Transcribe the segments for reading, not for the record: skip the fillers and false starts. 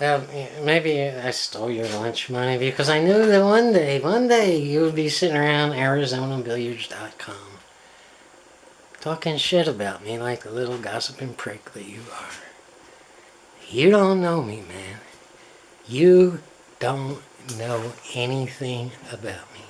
Maybe I stole your lunch money because I knew that one day you would be sitting around ArizonaBilliards.com talking shit about me like the little gossiping prick that you are. You don't know me, man. You don't know anything about me.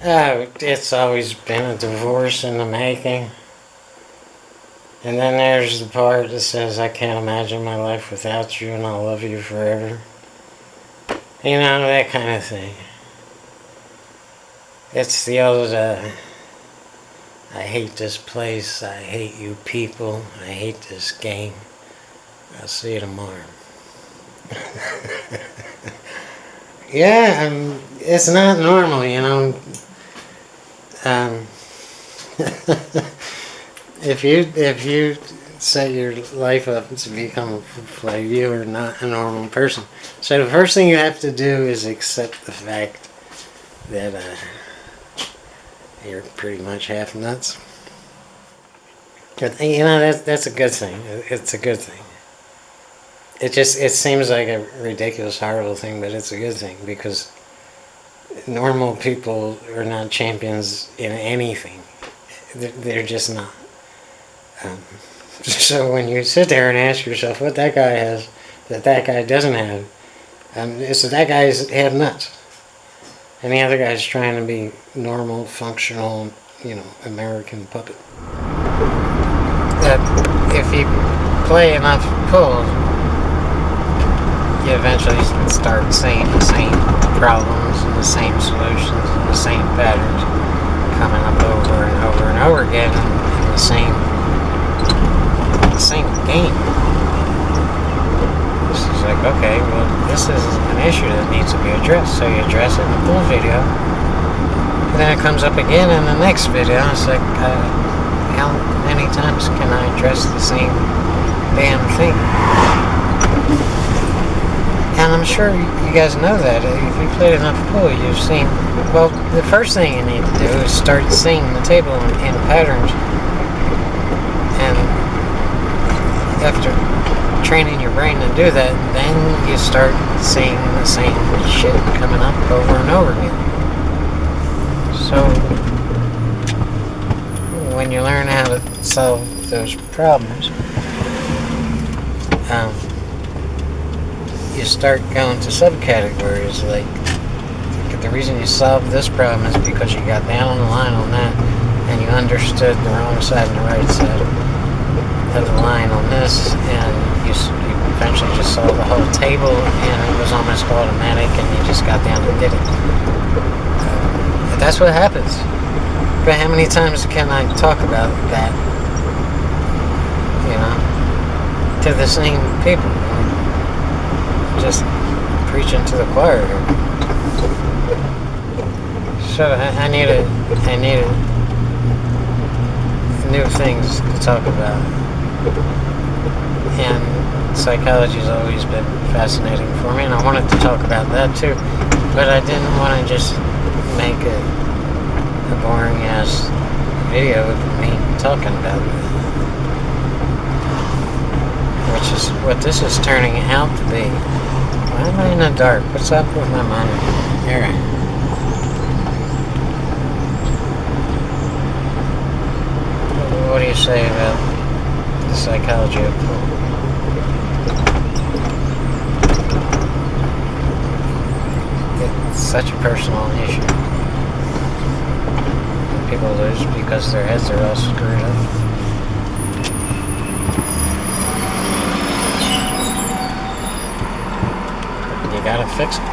Oh, it's always been a divorce in the making. And then there's the part that says, I can't imagine my life without you and I'll love you forever. You know, that kind of thing. It's the old, I hate this place, I hate you people, I hate this game. I'll see you tomorrow. Yeah, it's not normal, you know. If you set your life up to become like you are not a normal person. So the first thing you have to do is accept the fact that you're pretty much half nuts. But you know that's a good thing. It's a good thing. It seems like a ridiculous, horrible thing, but it's a good thing because normal people are not champions in anything. They're just not. So when you sit there and ask yourself what that guy has that guy doesn't have, it's that guy's have nuts. And the other guy's trying to be normal, functional, you know, American puppet. That if you play enough pool, you eventually start seeing the same problems and the same solutions and the same patterns coming up over and over and over again in the same game. This is like, okay, well, this is an issue that needs to be addressed, so you address it in the pool video. And then it comes up again in the next video. It's like, how many times can I address the same damn thing? And I'm sure you guys know that. If you played enough pool, you've seen... Well, the first thing you need to do is start seeing the table in patterns. And after training your brain to do that, then you start seeing the same shit coming up over and over again. So, when you learn how to solve those problems, you start going to subcategories. Like, the reason you solved this problem is because you got down on the line on that, and you understood the wrong side and the right side of the line on this, and you eventually just solved the whole table, and it was almost automatic, and you just got down and did it. That's what happens. But how many times can I talk about that, you know, to the same people? Just preaching to the choir here. So I needed new things to talk about. And psychology's always been fascinating for me, and I wanted to talk about that too. But I didn't want to just make a boring ass video of me talking about it. Which is what this is turning out to be. Why am I in the dark? What's up with my monitor? Here. What do you say about the psychology of pool? It's such a personal issue. People lose because their heads are all screwed up. You gotta fix it.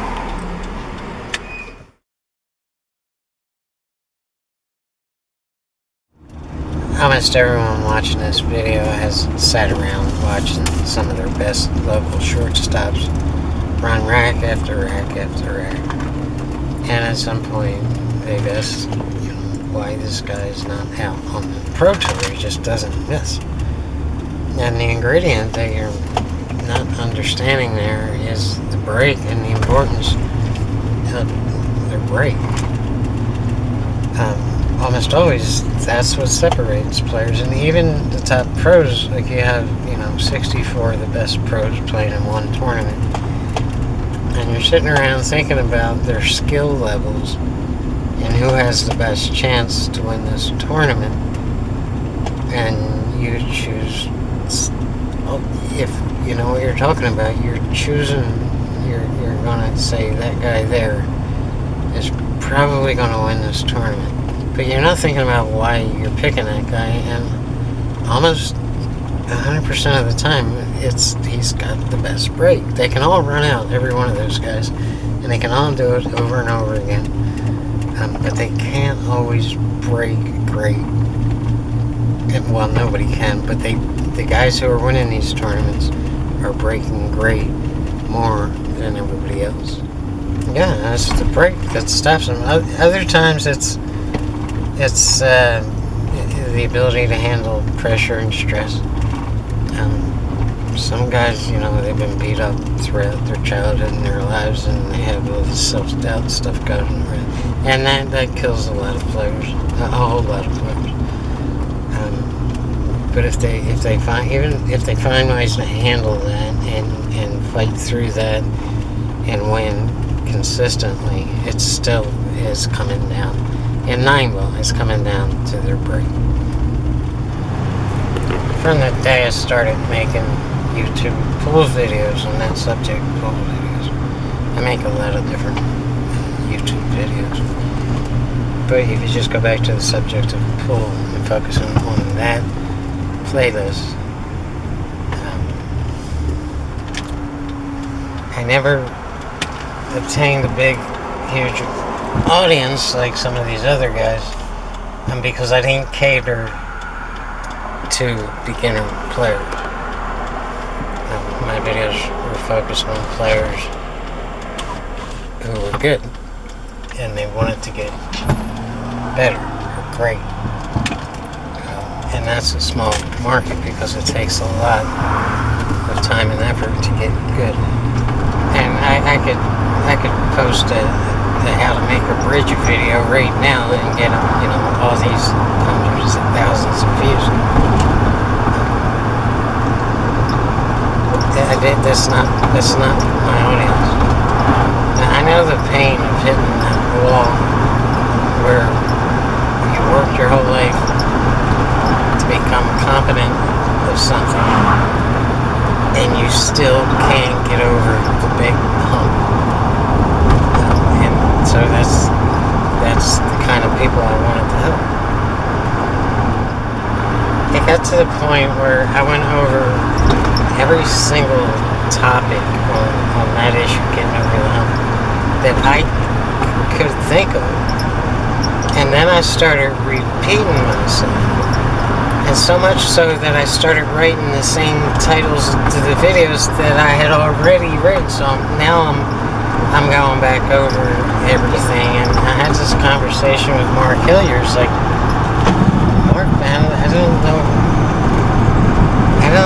Almost everyone watching this video has sat around watching some of their best local shortstops run rack after rack after rack. And at some point, they've asked, why this guy's not out on the Pro Tour. He just doesn't miss. And the ingredient that you're not understanding there is the break and the importance of the break. Almost always, that's what separates players. And even the top pros, like you have, 64 of the best pros playing in one tournament. And you're sitting around thinking about their skill levels and who has the best chance to win this tournament. And you choose, if you know what you're talking about, you're choosing, you're going to say that guy there is probably going to win this tournament. But you're not thinking about why you're picking that guy, and almost 100% of the time, he's got the best break. They can all run out, every one of those guys, and they can all do it over and over again. But they can't always break great. And, well, nobody can, but the guys who are winning these tournaments are breaking great more than everybody else. Yeah, that's the break that stops them. Other times it's the ability to handle pressure and stress. Some guys, they've been beat up throughout their childhood and their lives, and they have all this self-doubt stuff going on, and that kills a lot of players, a whole lot of players. But if they find ways to handle that and fight through that and win consistently, it still is coming down. In 9-ball, it's coming down to their break. From the day I started making YouTube pool videos on that subject, pool videos, I make a lot of different YouTube videos. But if you just go back to the subject of pool and focus on that playlist, I never obtained a big, huge audience like some of these other guys, because I didn't cater to beginner players. My videos were focused on players who were good and they wanted to get better or great. And that's a small market because it takes a lot of time and effort to get good. And I could post a how to make a bridge video right now and get all these hundreds of thousands of views. That's not my audience. Now, I know the pain of hitting that wall where you worked your whole life to become competent of something and you still can't get over the big hump. So that's the kind of people I wanted to help. It got to the point where I went over every single topic on that issue, getting over the hump, that I could think of. And then I started repeating myself. And so much so that I started writing the same titles to the videos that I had already written. So now I'm going back over everything, and I had this conversation with Mark Hilliers, like, Mark, man, I don't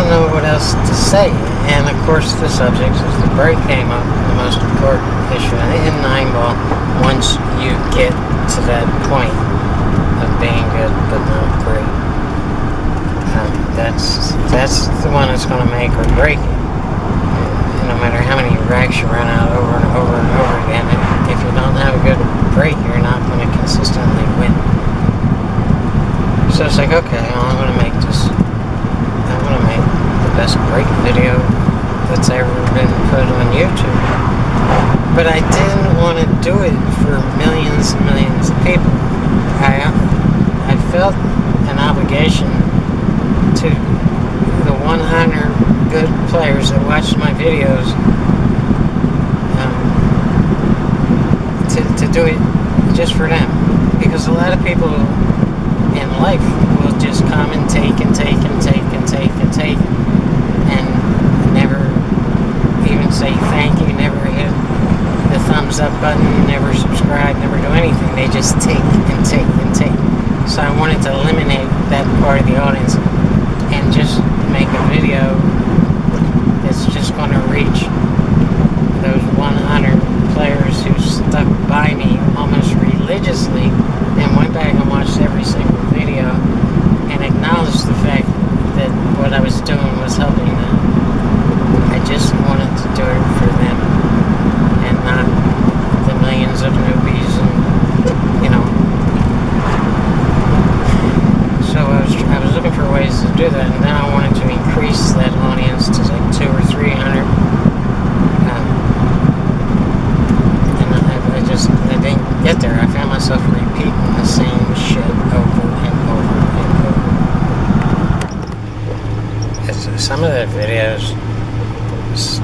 know what else to say. And of course the subject of the break came up, the most important issue in 9-ball. Once you get to that point of being good but not great, that's the one that's going to make or break it. No matter how many racks you run out over and over and over again, if you don't have a good break, you're not going to consistently win. So it's like, okay, well, I'm going to make the best break video that's ever been put on YouTube. But I didn't want to do it for millions and millions of people. I felt an obligation to the 100 good players that watched my videos, to do it just for them. Because a lot of people in life will just come and take and take and take and take and take and never even say thank you, never hit the thumbs up button, never subscribe, never do anything. They just take and take and take. So I wanted to eliminate that part of the audience and just make a video I was doing was helping them. I just wanted to do it for them and not the millions of newbies and, you know. So I was looking for ways to do that, and then I wanted to increase that audience to like 200 or 300. I didn't get there. I found myself repeating the same shit over and over and over. Some of the videos just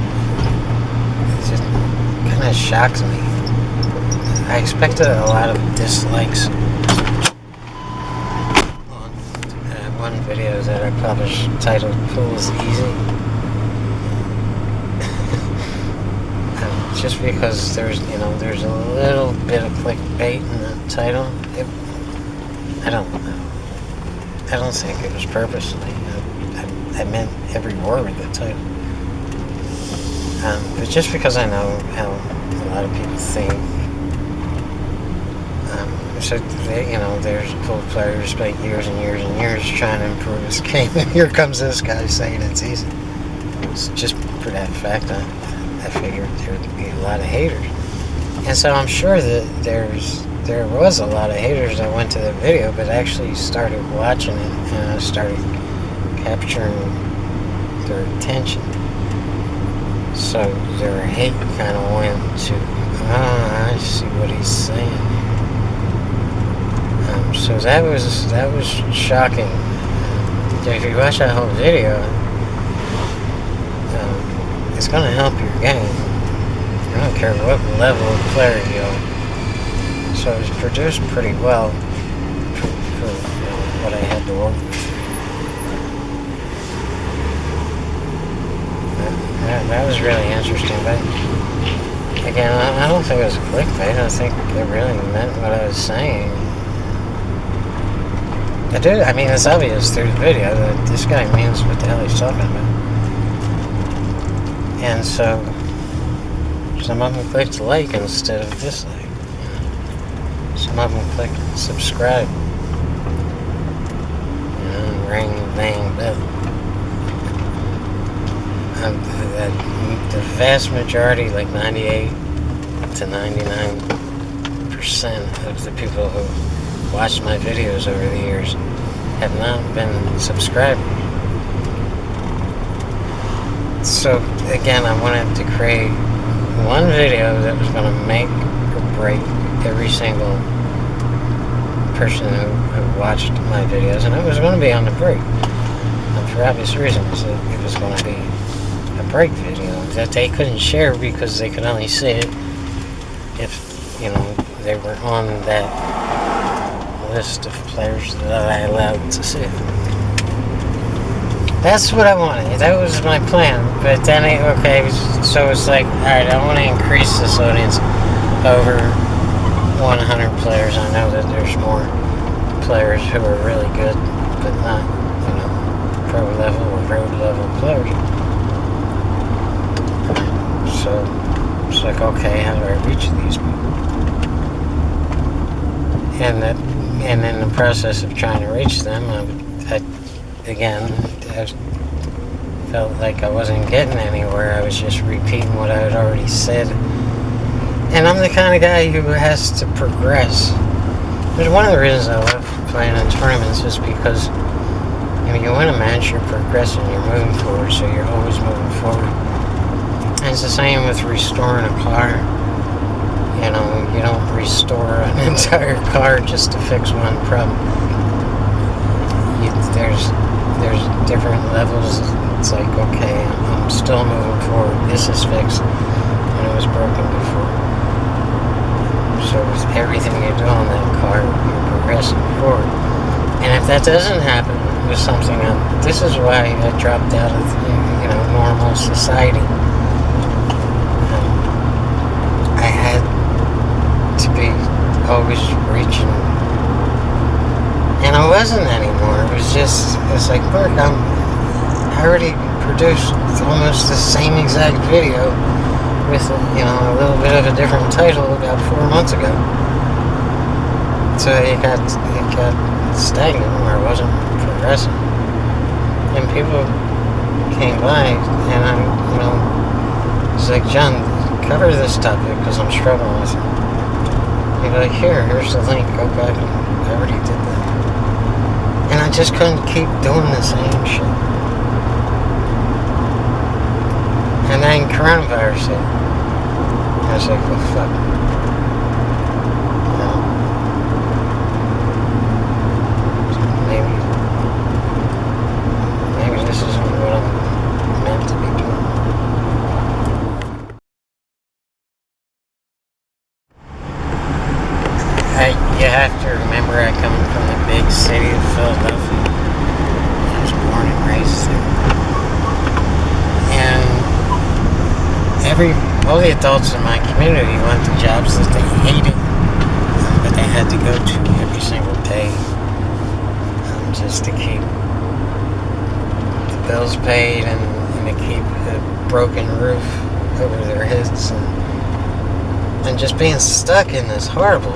kind of shocks me. I expected a lot of dislikes on one video that I published titled "Pool's Easy." Just because there's a little bit of clickbait in the title. I don't know. I don't think it was purposely. I meant every word of the title. But just because I know how a lot of people think. So there's pool players spent years and years and years trying to improve his game, and here comes this guy saying it's easy. It's just for that fact, I figured there would be a lot of haters. And so I'm sure that there was a lot of haters that went to the video, but actually started watching it, and I started capturing their attention. So their hate kind of went to, I see what he's saying. So that was shocking. If you watch that whole video, it's going to help your game. I don't care what level of player you are. So it was produced pretty well for what I had to work with. That was really interesting. But again, I don't think it was clickbait. I think it really meant what I was saying. I mean, it's obvious through the video that this guy means what the hell he's talking about. And so, some of them clicked like instead of dislike. Some of them clicked subscribe. Ring, bang, bell. The vast majority, like 98 to 99% of the people who watched my videos over the years have not been subscribers. So again, I wanted to create one video that was going to make or break every single person who watched my videos, and it was going to be on the break. And for obvious reasons, it was going to be a break video that they couldn't share because they could only see it if, they were on that list of players that I allowed to see it. That's what I wanted. That was my plan. But then, so it's like, alright, I want to increase this audience over 100 players. I know that there's more players who are really good, but not, pro level or road level players. So it's like, okay, how do I reach these people? And in the process of trying to reach them, I felt like I wasn't getting anywhere. I was just repeating what I had already said. And I'm the kind of guy who has to progress. But one of the reasons I love playing in tournaments is because you win a match, you're progressing, you're moving forward, so you're always moving forward. And it's the same with restoring a car. You don't restore an entire car just to fix one problem. There's different levels. It's like, okay, I'm still moving forward. This is fixed, and it was broken before. So with everything you do on that car, you're progressing forward. And if that doesn't happen with something else, this is why I dropped out of normal society. I had to be always reaching. And I wasn't anymore. It's like, look, I already produced almost the same exact video with, a little bit of a different title about 4 months ago. So it got stagnant where I wasn't progressing. And people came by, and I'm, he's like, John, cover this topic because I'm struggling with it. He'd be like, here's the link, go back, and I already did that. And I just couldn't keep doing the same shit. And then coronavirus hit. I was like, well, fuck. Maybe this isn't what I'm meant to be doing. You have to remember I come from the big city of Philadelphia. I was born and raised there. And all the adults in my community went to jobs that they hated, but they had to go to every single day just to keep the bills paid and to keep a broken roof over their heads and just being stuck in this horrible,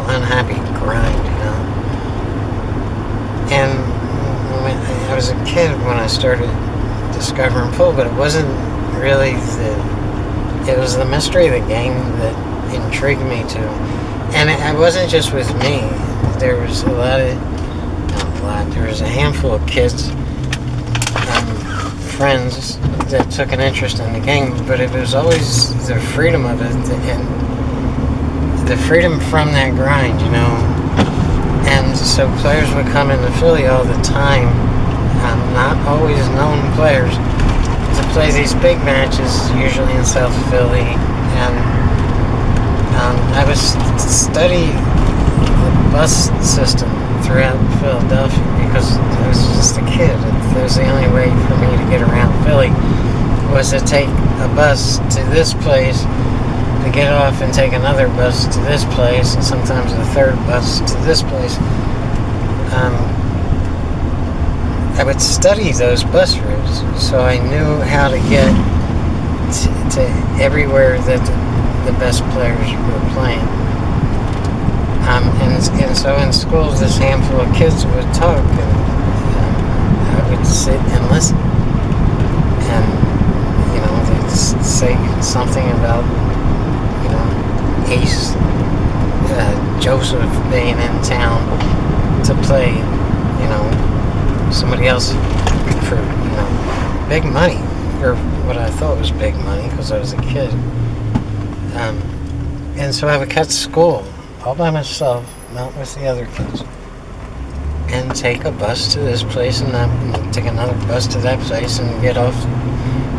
unhappy grind, And when I was a kid when I started discovering pool, but it wasn't really it was the mystery of the game that intrigued me too. And it wasn't just with me. There was there was a handful of kids, friends that took an interest in the game, but it was always the freedom of it and the freedom from that grind, And so players would come into Philly all the time, not always known players, to play these big matches, usually in South Philly, and I would study the bus system throughout Philadelphia because I was just a kid. That was the only way for me to get around Philly was to take a bus to this place, to get off and take another bus to this place, and sometimes a third bus to this place. I would study those bus routes, so I knew how to get to everywhere that the best players were playing. And so in school, this handful of kids would talk, and I would sit and listen. And, they'd say something about, Ace, Joseph being in town to play, somebody else for, big money, or what I thought was big money because I was a kid. And so I would cut school all by myself, not with the other kids, and take a bus to this place and take another bus to that place and get off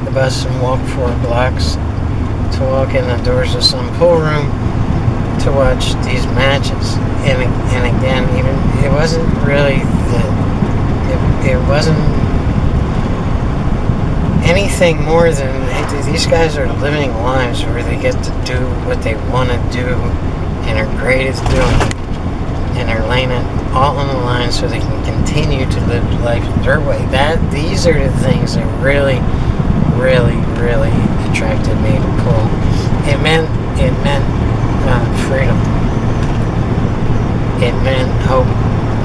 the bus and walk 4 blocks to walk in the doors of some pool room to watch these matches. And again, even it wasn't really it wasn't anything more than these guys are living lives where they get to do what they want to do and are great at doing it, and they're laying it all on the line so they can continue to live life their way. These are the things that really attracted me to pool. It meant freedom. It meant hope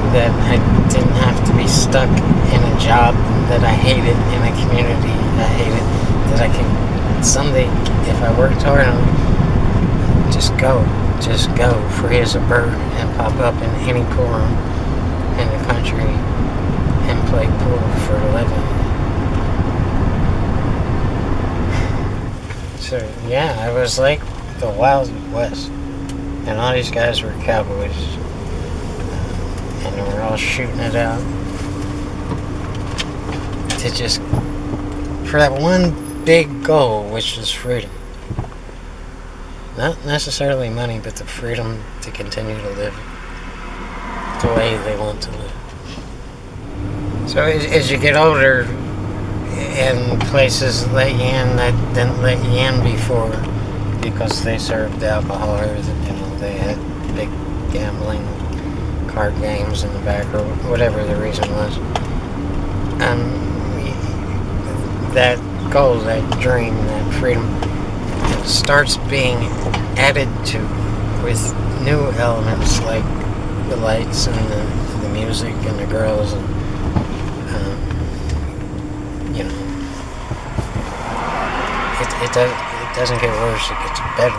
that I didn't have to be stuck in a job that I hated, in a community I hated, that I could someday, if I worked hard on it, just go free as a bird and pop up in any pool room in the country and play pool for a living. So yeah, I was like the Wild West, and all these guys were cowboys, and they were all shooting it out to just for that one big goal, which is freedom. Not necessarily money, but the freedom to continue to live the way they want to live. So as you get older, and places let you in that didn't let you in before because they served alcohol, or they had big gambling card games in the back, or whatever the reason was. That goal, that dream, that freedom starts being added to with new elements like the lights and the music and the girls and it doesn't get worse, it gets better.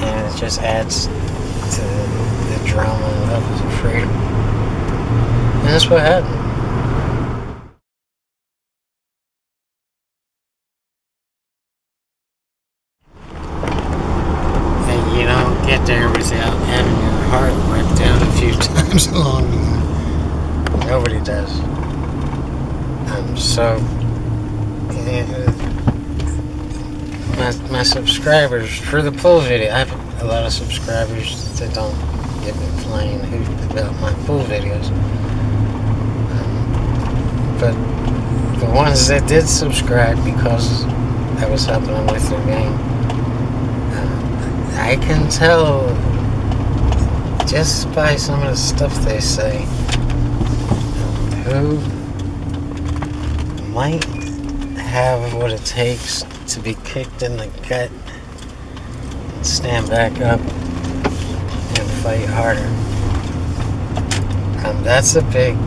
And it just adds to the drama of the freedom. And that's what happened. And you don't get there without having your heart wiped out a few times along the way. Nobody does. So my subscribers for the pool video, I have a lot of subscribers that don't give a flying hoot about my pool videos, but the ones that did subscribe because I was helping them with their game, I can tell just by some of the stuff they say who might have what it takes to be kicked in the gut and stand back up and fight harder. That's a big...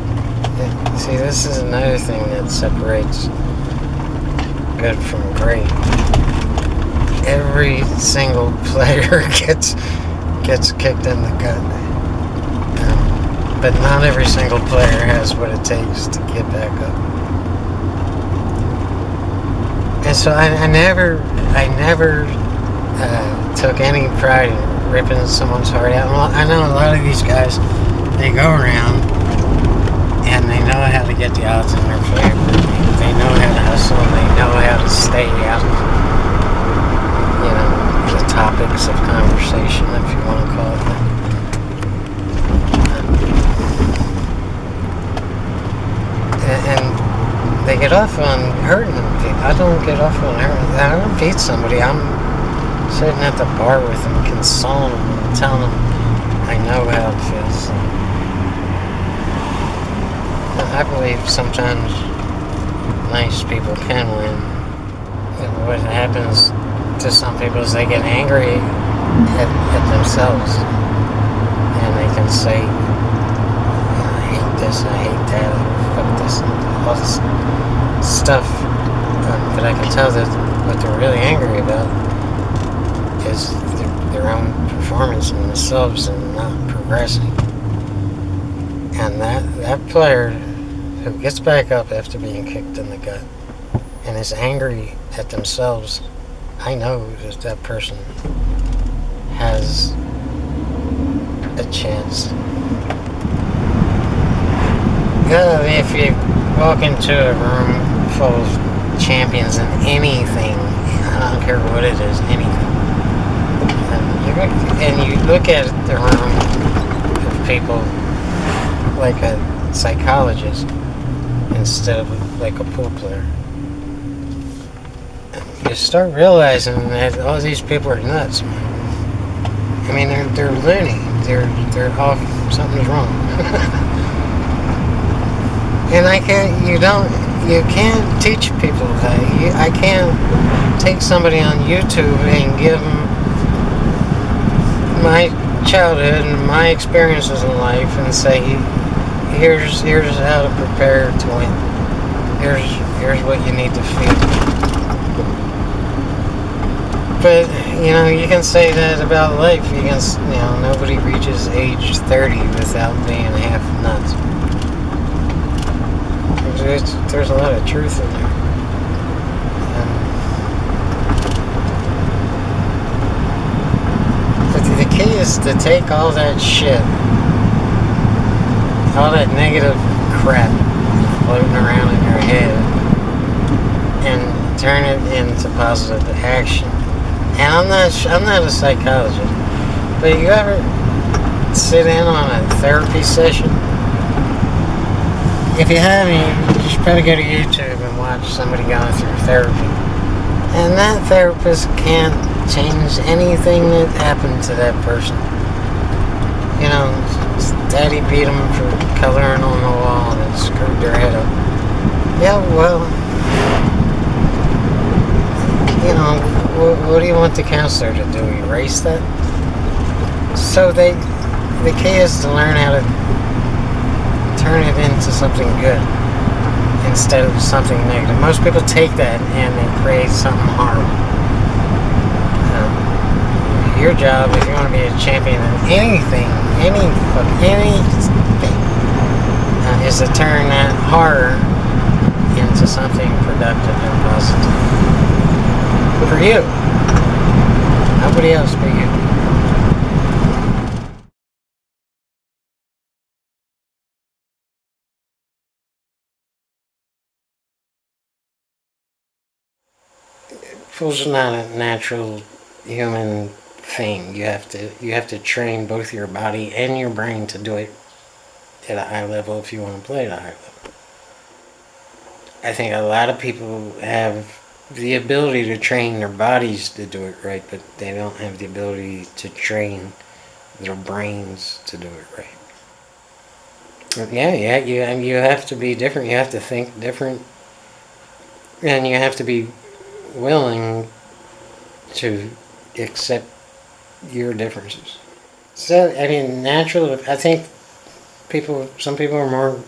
See, this is another thing that separates good from great. Every single player gets kicked in the gut. But not every single player has what it takes to get back up. And so I never took any pride in ripping someone's heart out. Well, I know a lot of these guys, they go around and they know how to get the odds in their favor. They know how to hustle. They know how to stay out of, the topics of conversation, if you want to call it that. And they get off on hurting people. I don't get off on hurting. I don't beat somebody. I'm sitting at the bar with them, consoling them, and telling them I know how it feels. I believe sometimes nice people can win. And what happens to some people is they get angry at themselves, and they can say, I hate this, I hate that, fuck this, and all this stuff. But I can tell that what they're really angry about is their own performance in themselves and not progressing. And that player who gets back up after being kicked in the gut and is angry at themselves, I know that person has a chance. If you walk into a room full of champions in anything, I don't care what it is, anything, and you look at the room of people like a psychologist instead of like a pool player, you start realizing that all these people are nuts, man. I mean, they're loony. They're off. Something's wrong. And you can't teach people that. I can't take somebody on YouTube and give them my childhood and my experiences in life and say, here's how to prepare to win. Here's what you need to feel. But, you can say that about life. Nobody reaches age 30 without being half nuts. There's a lot of truth in there. But the key is to take all that shit, all that negative crap floating around in your head, and turn it into positive action. And I'm not a psychologist, but you ever sit in on a therapy session? If you haven't, you should probably go to YouTube and watch somebody going through therapy. And that therapist can't change anything that happened to that person. Daddy beat them for coloring on the wall and it screwed their head up. Yeah, well, what do you want the counselor to do? Erase that? So the key is to learn how to turn it into something good. instead of something negative. Most people take that and they create something horrible. Your job, if you want to be a champion in anything, is to turn that horror into something productive and positive. For you. Nobody else but you. Fool's not a natural human thing. You have to train both your body and your brain to do it at a high level if you want to play at a high level. I think a lot of people have the ability to train their bodies to do it right, but they don't have the ability to train their brains to do it right. Yeah, you have to be different. You have to think different, and you have to be willing to accept your differences. So, I mean, natural. I think some people are more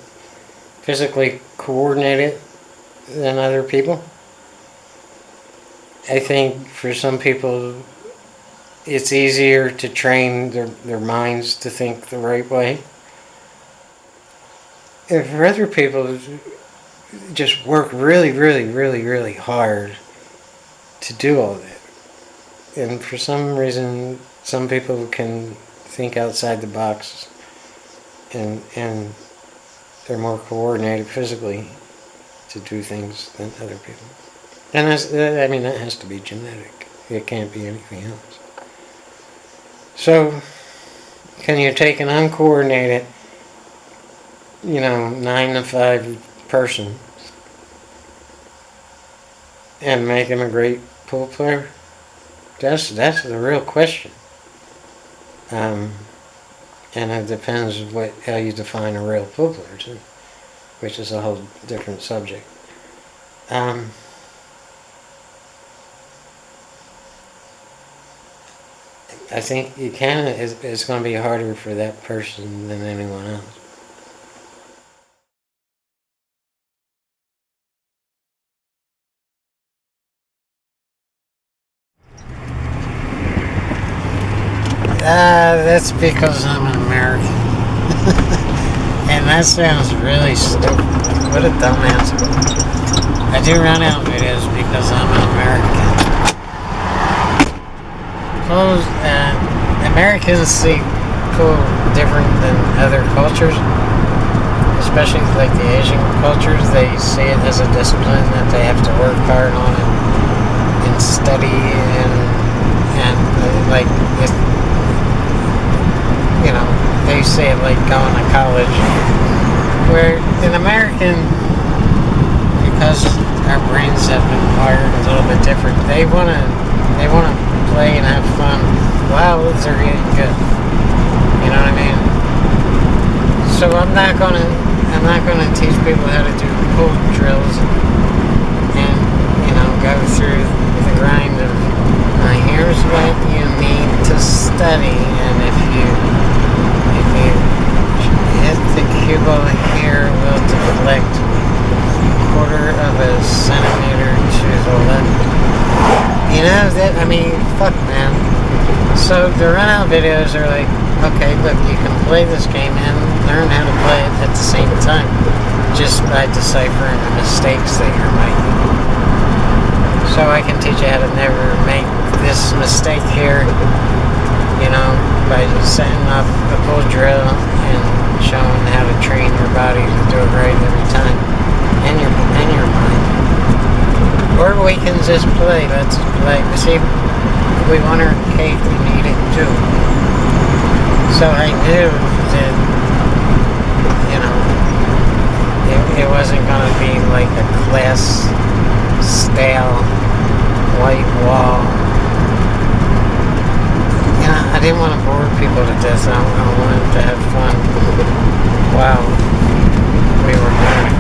physically coordinated than other people. I think for some people, it's easier to train their minds to think the right way. And for other people, just work really, really, really, really hard to do all that. And for some reason, some people can think outside the box and they're more coordinated physically to do things than other people. And that has to be genetic. It can't be anything else. So, can you take an uncoordinated, 9 to 5 person and make him a great pool player? That's the real question. And it depends how you define a real pool player too, which is a whole different subject. I think it's going to be harder for that person than anyone else. That's because I'm an American. And that sounds really stupid. What a dumb answer. I do run out videos because I'm an American. Americans see pool different than other cultures, especially like the Asian cultures. They see it as a discipline that they have to work hard on and study and like it, they see it like going to college. Where in American, because our brains have been wired a little bit different, they wanna play and have fun while they're getting good. You know what I mean? So I'm not gonna teach people how to do pool drills and go through the grind of here's what you need to study, and if you hit the cue ball here, will deflect a quarter of a centimeter to the left. Fuck, man. So the run-out videos are like, okay, look, you can play this game and learn how to play it at the same time, just by deciphering the mistakes that you're making. So I can teach you how to never make this mistake here, by setting up a pool drill and showing how to train your body to do it right every time, and your mind. Or we can just play. Let's play. See, we want our cake, we need it too. So I knew that, it wasn't going to be like a class stale white wall. I didn't want to bore people to death. I wanted to have fun while we were doing it.